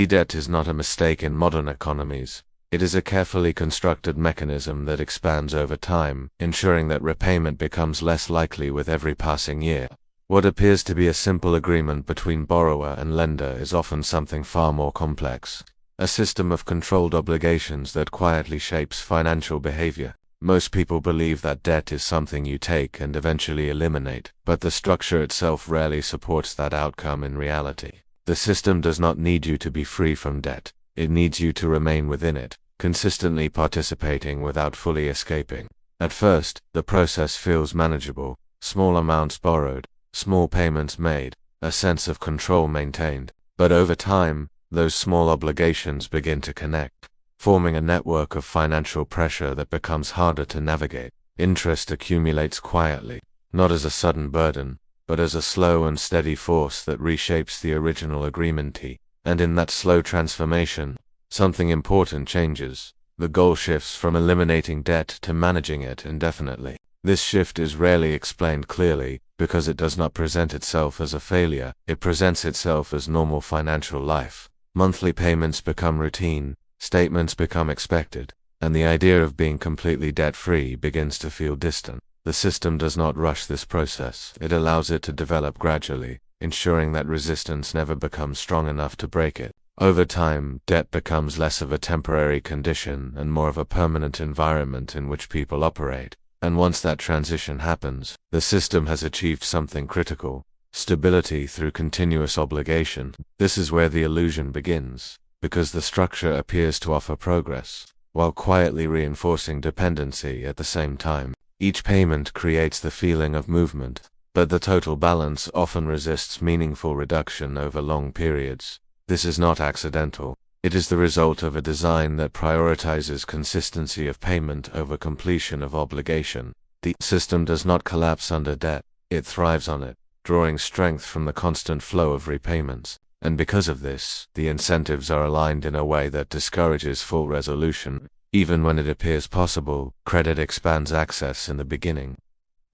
Debt is not a mistake in modern economies. It is a carefully constructed mechanism that expands over time, ensuring that repayment becomes less likely with every passing year. What appears to be a simple agreement between borrower and lender is often something far more complex. A system of controlled obligations that quietly shapes financial behavior. Most people believe that debt is something you take and eventually eliminate, but the structure itself rarely supports that outcome in reality. The system does not need you to be free from debt. It needs you to remain within it, consistently participating without fully escaping. At first, the process feels manageable. Small amounts borrowed, small payments made, a sense of control maintained. But over time, those small obligations begin to connect, forming a network of financial pressure that becomes harder to navigate. Interest accumulates quietly, not as a sudden burden, but as a slow and steady force that reshapes the original agreement. And in that slow transformation, something important changes. The goal shifts from eliminating debt to managing it indefinitely. This shift is rarely explained clearly, because it does not present itself as a failure. It presents itself as normal financial life. Monthly payments become routine, statements become expected, and the idea of being completely debt-free begins to feel distant. The system does not rush this process. It allows it to develop gradually, ensuring that resistance never becomes strong enough to break it. Over time, debt becomes less of a temporary condition and more of a permanent environment in which people operate. And once that transition happens, the system has achieved something critical: stability through continuous obligation. This is where the illusion begins, because the structure appears to offer progress, while quietly reinforcing dependency at the same time. Each payment creates the feeling of movement, but the total balance often resists meaningful reduction over long periods. This is not accidental. It is the result of a design that prioritizes consistency of payment over completion of obligation. The system does not collapse under debt. It thrives on it, drawing strength from the constant flow of repayments. And because of this, the incentives are aligned in a way that discourages full resolution. Even when it appears possible, credit expands access in the beginning.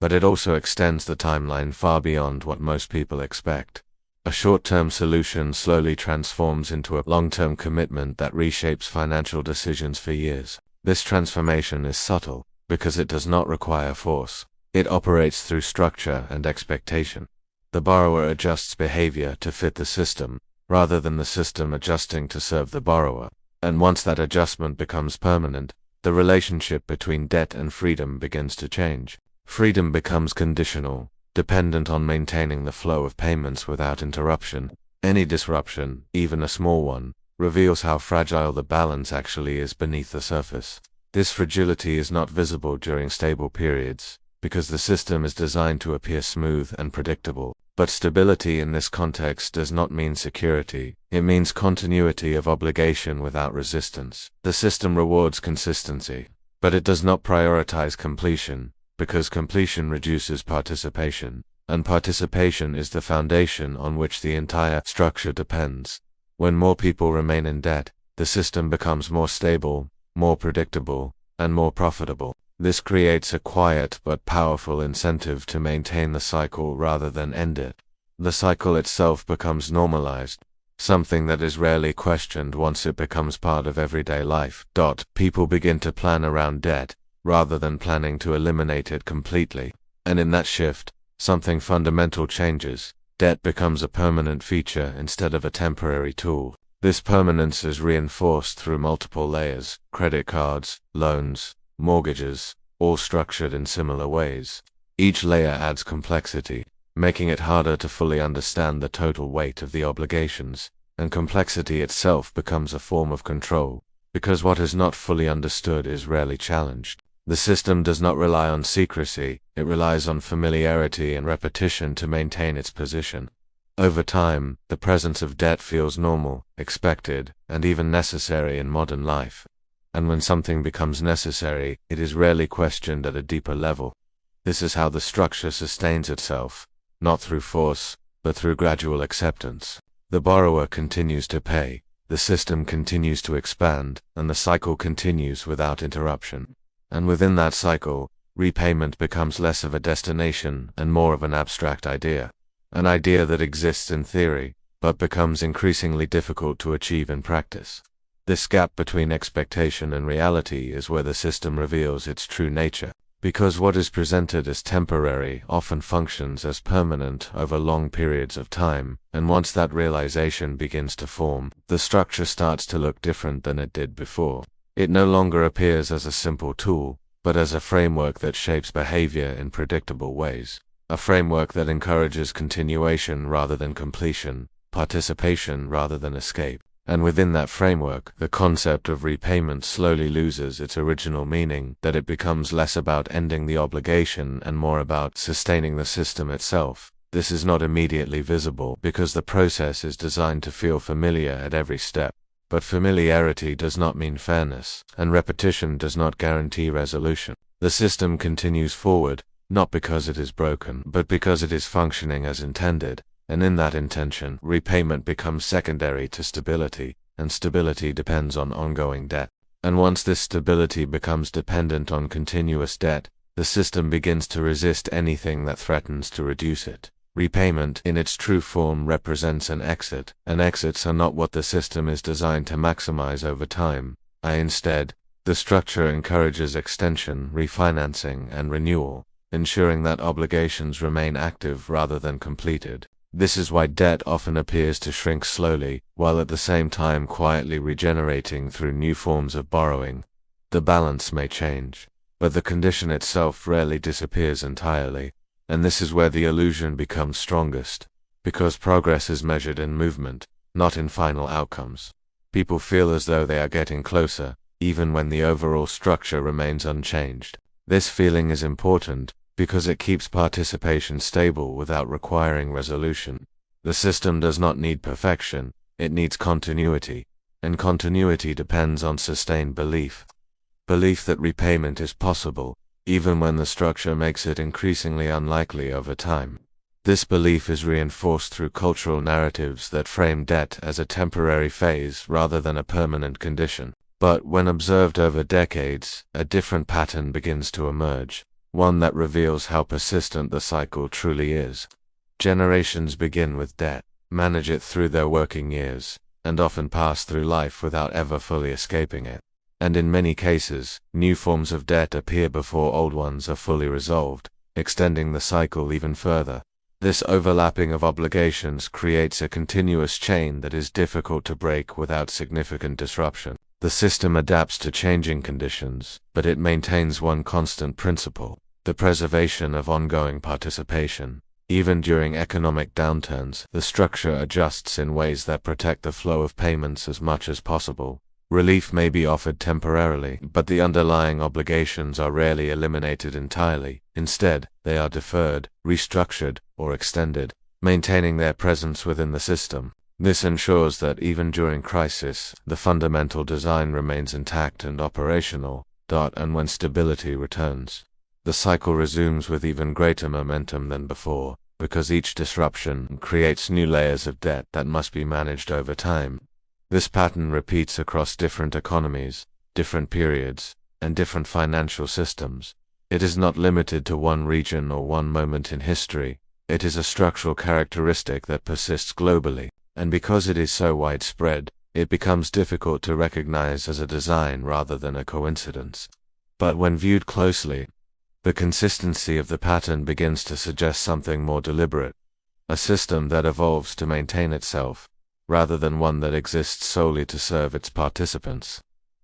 But it also extends the timeline far beyond what most people expect. A short-term solution slowly transforms into a long-term commitment that reshapes financial decisions for years. This transformation is subtle, because it does not require force. It operates through structure and expectation. The borrower adjusts behavior to fit the system, rather than the system adjusting to serve the borrower. And once that adjustment becomes permanent, the relationship between debt and freedom begins to change. Freedom becomes conditional, dependent on maintaining the flow of payments without interruption. Any disruption, even a small one, reveals how fragile the balance actually is beneath the surface. This fragility is not visible during stable periods, because the system is designed to appear smooth and predictable. But stability in this context does not mean security. It means continuity of obligation without resistance. The system rewards consistency, but it does not prioritize completion, because completion reduces participation, and participation is the foundation on which the entire structure depends. When more people remain in debt, the system becomes more stable, more predictable, and more profitable. This creates a quiet but powerful incentive to maintain the cycle rather than end it. The cycle itself becomes normalized, something that is rarely questioned once it becomes part of everyday life. People begin to plan around debt, rather than planning to eliminate it completely. And in that shift, something fundamental changes. Debt becomes a permanent feature instead of a temporary tool. This permanence is reinforced through multiple layers: credit cards, loans, mortgages, all structured in similar ways. Each layer adds complexity, making it harder to fully understand the total weight of the obligations, and complexity itself becomes a form of control, because what is not fully understood is rarely challenged. The system does not rely on secrecy, it relies on familiarity and repetition to maintain its position. Over time, the presence of debt feels normal, expected, and even necessary in modern life. And when something becomes necessary, it is rarely questioned at a deeper level. This is how the structure sustains itself, not through force, but through gradual acceptance. The borrower continues to pay, the system continues to expand, and the cycle continues without interruption. And within that cycle, repayment becomes less of a destination and more of an abstract idea. An idea that exists in theory, but becomes increasingly difficult to achieve in practice. This gap between expectation and reality is where the system reveals its true nature, because what is presented as temporary often functions as permanent over long periods of time, and once that realization begins to form, the structure starts to look different than it did before. It no longer appears as a simple tool, but as a framework that shapes behavior in predictable ways. A framework that encourages continuation rather than completion, participation rather than escape. And within that framework, the concept of repayment slowly loses its original meaning, that it becomes less about ending the obligation and more about sustaining the system itself. This is not immediately visible because the process is designed to feel familiar at every step. But familiarity does not mean fairness, and repetition does not guarantee resolution. The system continues forward, not because it is broken, but because it is functioning as intended. And in that intention, repayment becomes secondary to stability, and stability depends on ongoing debt. And once this stability becomes dependent on continuous debt, the system begins to resist anything that threatens to reduce it. Repayment, in its true form, represents an exit, and exits are not what the system is designed to maximize over time. Instead, the structure encourages extension, refinancing, and renewal, ensuring that obligations remain active rather than completed. This is why debt often appears to shrink slowly, while at the same time quietly regenerating through new forms of borrowing. The balance may change, but the condition itself rarely disappears entirely, and this is where the illusion becomes strongest, because progress is measured in movement, not in final outcomes. People feel as though they are getting closer, even when the overall structure remains unchanged. This feeling is important, because it keeps participation stable without requiring resolution. The system does not need perfection, it needs continuity, and continuity depends on sustained belief. Belief that repayment is possible, even when the structure makes it increasingly unlikely over time. This belief is reinforced through cultural narratives that frame debt as a temporary phase rather than a permanent condition. But when observed over decades, a different pattern begins to emerge. One that reveals how persistent the cycle truly is. Generations begin with debt, manage it through their working years, and often pass through life without ever fully escaping it. And in many cases, new forms of debt appear before old ones are fully resolved, extending the cycle even further. This overlapping of obligations creates a continuous chain that is difficult to break without significant disruption. The system adapts to changing conditions, but it maintains one constant principle: the preservation of ongoing participation. Even during economic downturns, the structure adjusts in ways that protect the flow of payments as much as possible. Relief may be offered temporarily, but the underlying obligations are rarely eliminated entirely. Instead, they are deferred, restructured, or extended, maintaining their presence within the system. This ensures that even during crisis, the fundamental design remains intact and operational. And when stability returns, the cycle resumes with even greater momentum than before, because each disruption creates new layers of debt that must be managed over time. This pattern repeats across different economies, different periods, and different financial systems. It is not limited to one region or one moment in history. It is a structural characteristic that persists globally, and because it is so widespread, it becomes difficult to recognize as a design rather than a coincidence. But when viewed closely, the consistency of the pattern begins to suggest something more deliberate, a system that evolves to maintain itself, rather than one that exists solely to serve its participants.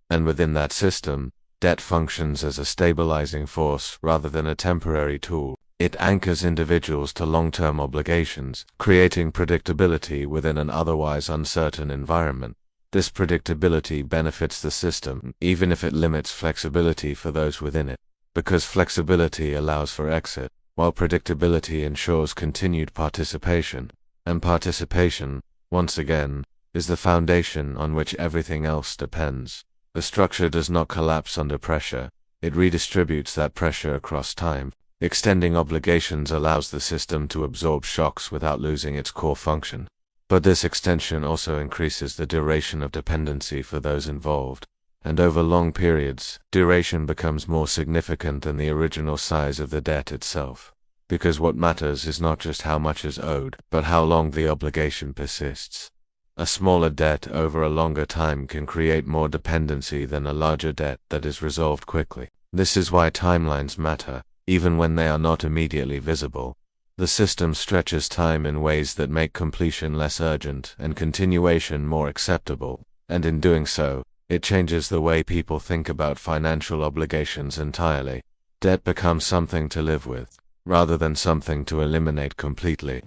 And within that system, debt functions as a stabilizing force rather than a temporary tool. It anchors individuals to long-term obligations, creating predictability within an otherwise uncertain environment. This predictability benefits the system, even if it limits flexibility for those within it, because flexibility allows for exit, while predictability ensures continued participation. And participation, once again, is the foundation on which everything else depends. The structure does not collapse under pressure, it redistributes that pressure across time. Extending obligations allows the system to absorb shocks without losing its core function. But this extension also increases the duration of dependency for those involved, and over long periods, duration becomes more significant than the original size of the debt itself. because what matters is not just how much is owed, but how long the obligation persists. A smaller debt over a longer time can create more dependency than a larger debt that is resolved quickly. This is why timelines matter, even when they are not immediately visible. The system stretches time in ways that make completion less urgent and continuation more acceptable, and in doing so, it changes the way people think about financial obligations entirely. Debt becomes something to live with, rather than something to eliminate completely.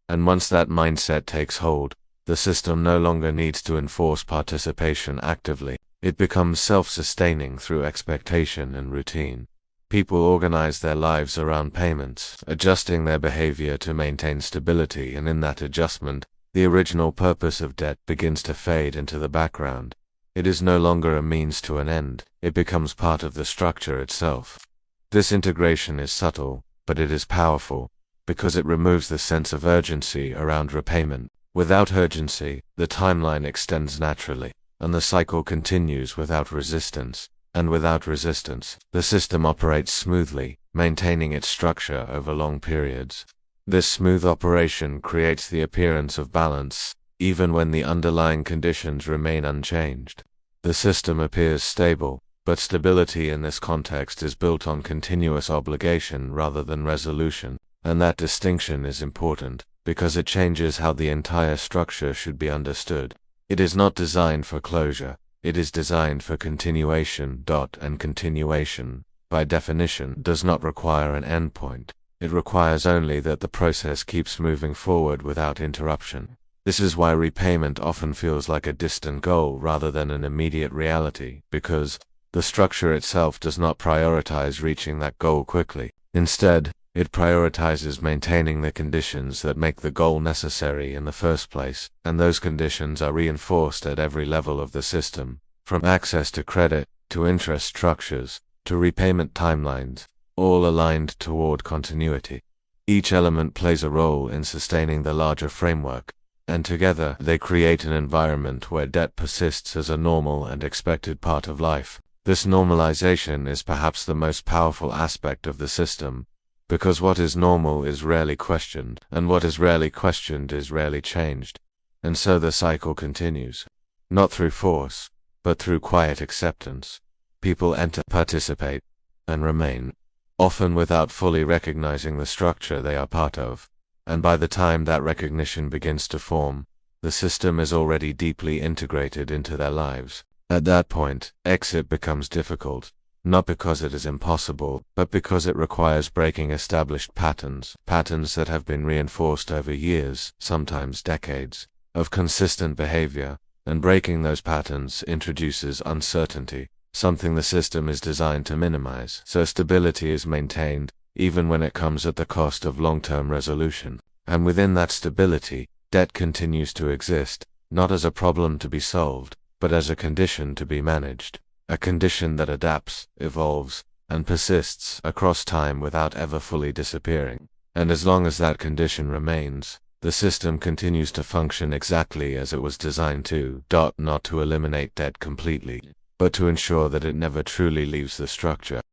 And once that mindset takes hold, the system no longer needs to enforce participation actively. It becomes self-sustaining through expectation and routine. People organize their lives around payments, adjusting their behavior to maintain stability, and in that adjustment, the original purpose of debt begins to fade into the background. It is no longer a means to an end, it becomes part of the structure itself. This integration is subtle, but it is powerful, because it removes the sense of urgency around repayment. Without urgency, the timeline extends naturally, and the cycle continues without resistance. And without resistance, the system operates smoothly, maintaining its structure over long periods. This smooth operation creates the appearance of balance, even when the underlying conditions remain unchanged. The system appears stable, but stability in this context is built on continuous obligation rather than resolution, and that distinction is important, because it changes how the entire structure should be understood. It is not designed for closure. It is designed for continuation. And continuation, by definition, does not require an endpoint. It requires only that the process keeps moving forward without interruption. This is why repayment often feels like a distant goal rather than an immediate reality, because the structure itself does not prioritize reaching that goal quickly. Instead, it prioritizes maintaining the conditions that make the goal necessary in the first place, and those conditions are reinforced at every level of the system, from access to credit, to interest structures, to repayment timelines, all aligned toward continuity. Each element plays a role in sustaining the larger framework, and together they create an environment where debt persists as a normal and expected part of life. This normalization is perhaps the most powerful aspect of the system, because what is normal is rarely questioned, and what is rarely questioned is rarely changed. And so the cycle continues. Not through force, but through quiet acceptance. People enter, participate, and remain, often without fully recognizing the structure they are part of. And by the time that recognition begins to form, the system is already deeply integrated into their lives. At that point, exit becomes difficult. Not because it is impossible, but because it requires breaking established patterns that have been reinforced over years, sometimes decades, of consistent behavior, and breaking those patterns introduces uncertainty, something the system is designed to minimize, so stability is maintained, even when it comes at the cost of long-term resolution. And within that stability, debt continues to exist, not as a problem to be solved, but as a condition to be managed. A condition that adapts, evolves, and persists across time without ever fully disappearing. And as long as that condition remains, the system continues to function exactly as it was designed to. Not to eliminate debt completely, but to ensure that it never truly leaves the structure.